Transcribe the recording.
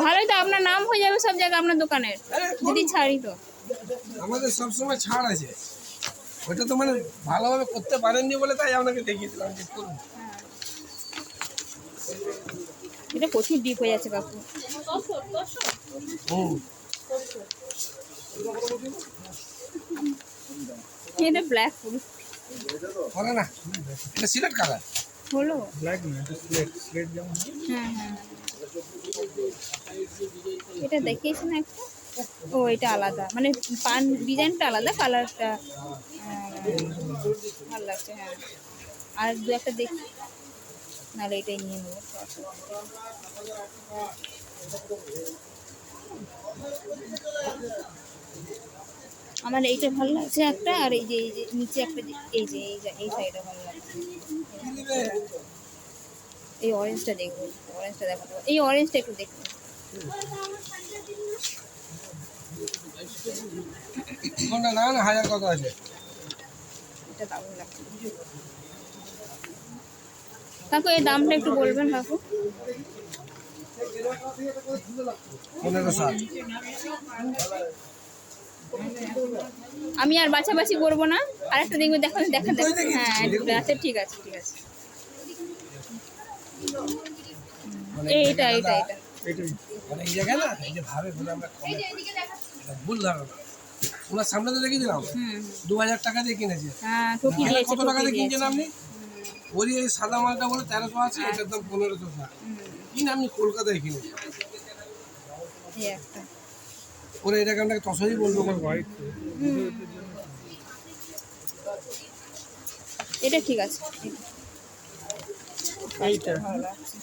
ভালোই তো, আপনার নাম হয়ে যাবে সব জায়গায় আপনার দোকানের যদি ছাড়ি তো। আমাদের সবসময় ছাড় আছে, ওইটা তো মানে ভালোভাবে করতে পারেননি বলে তাই আপনাকে দেখিয়ে দিলাম যে করুন। এটা প্রচুর ডিপ হয়ে যাচ্ছে কাকু। এটা ব্ল্যাক বলে না, এটা সিলেট কালার হলো। ব্ল্যাক না, এটা স্লেট, স্লেট যেমন হ্যাঁ হ্যাঁ, এটা দেখিয়েছি না একটা। ও এটা আলাদা, মানে পান ডিজাইনটা আলাদা, কালারটা ভালো লাগছে। হ্যাঁ, আর দু একটা দেখি, নাহলে এটাই নিয়ে নেবো। আমার এইটা ভালো লাগছে একটা, আর এই যে নিচে একটা, এই সাইডে ভালো লাগছে। এই অরেঞ্জটা দেখবো, অরেঞ্জটা দেখাতে পারবো, এই অরেঞ্জটা একটু দেখবো। কোনটা না না 1000 কত আছে? এটা দারুণ লাগছে কাকু, এই দামটা একটু বলবেন কাকু। 1560। আমি আর বাছাবাছি করবো না, আর একটা দেখবো, দেখা দেখা দেখা। হ্যাঁ আচ্ছা, ঠিক আছে ঠিক আছে। এইটা এইটা এইটা এটাই। মানে এই জায়গায় না, এই যে ভাবে বলে আমরা ভুল ধারণা। ওনার সামনে তো দেখিয়ে দিলাম 2000 টাকা দিয়ে কিনেছে। হ্যাঁ, ঠকি দিয়েছে, কত টাকা দিয়ে ঠকি কিনছেন দিয়েছে। আপনি? ওই এই সাদা মালটা বলে 1300 আছে, এটার দাম 1500 টাকা। কিনে আপনি কলকাতায় কিনেছেন। এই একটা ওরে এটাকে আপনাকে তসই বলবো। হোয়াইট এটা ঠিক আছে, এইটা ভালো লাগছে।